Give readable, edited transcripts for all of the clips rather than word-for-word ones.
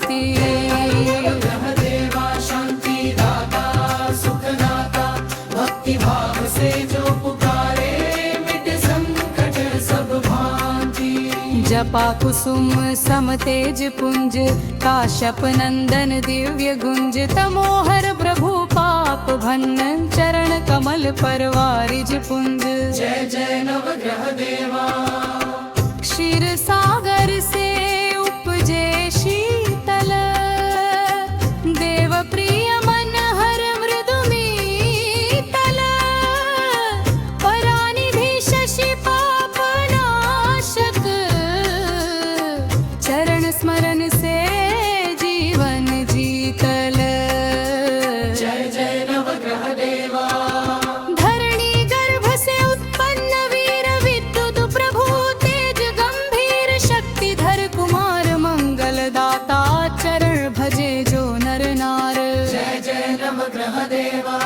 भांति। नवग्रह देवा शांति दाता सुखदाता, भक्ति भाव से जो पुकारे मिट संकट सब भांति। जपा कुसुम सम तेज पुंज, काश्यप नंदन दिव्य गुंज। तमोहर प्रभु पाप भन्न, चरण कमल पर वारिज पुंज। जय जय नवग्रह देवा। क्षीर सागर से उपजे शीतल, देव प्रिय मन हर मृदु मीतल। परानिधि शशि पाप नाशक, चरण स्मरण से जीवन जीतल। जय जय नवग्रह देवा। धरणी गर्भ से उत्पन्न वीर विद्युत प्रभु, तेज गंभीर शक्तिधर कुमार मंगल दाता। चरण भजे जो नर नार। जय जय नवग्रह देवा।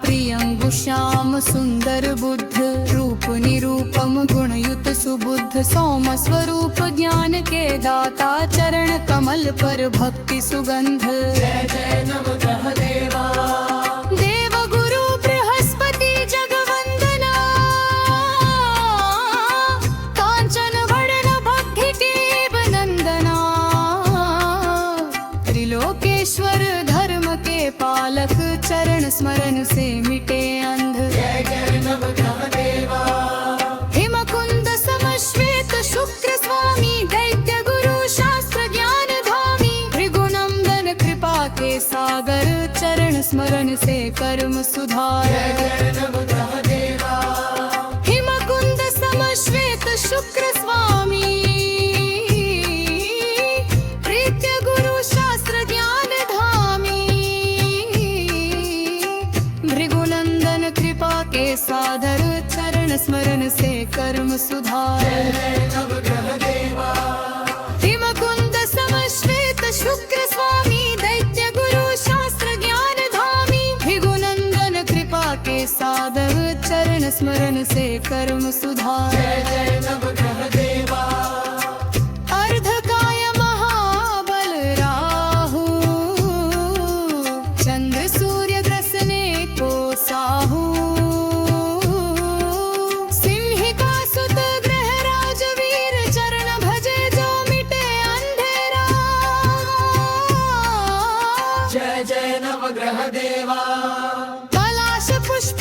प्रियंगु श्याम सुंदर बुद्ध, रूप निरूपम गुणयुत सुबुद्ध। सौम स्वरूप ज्ञान के दाता, चरण कमल पर भक्ति सुगंध। जय जय नवग्रह देवा। देव गुरु बृहस्पति जगवंदना, कांचन वरण भक्ति देव नंदना। त्रिलोकेश्वर धर्म के पालक, चरण स्मरण से मिटे अंध। जय जय नवग्रह देवा। हिमकुंद सम श्वेत शुक्र स्वामी, दैत्य गुरु शास्त्र ज्ञान धामी। भृगुनंदन कृपा के सागर, चरण स्मरण से कर्म सुधार। जय जय नवग्रह देवा। हिमकुंद सम श्वेत शुक्र स्वामी, दैत्य गुरु शास्त्र ज्ञान धामी। भृगुनंदन कृपा के साधर, चरण स्मरण से कर्म सुधार। जय जय नवग्रह देवा। हिमकुंद सम श्वेत शुक्र स्वामी, दैत्य गुरु शास्त्र ज्ञान धामी। भृगुनंदन कृपा के साधव, चरण स्मरण से कर्म सुधार। जय जय नवग्रह देवा। अर्धकाय महाबल राहु, चंद्र सूर्य ग्रसने को साहू। सिंहिका सुत ग्रह राजवीर, चरण भजे जो मिटे अंधेरा। जय जय नवग्रह देवा। पलाश पुष्प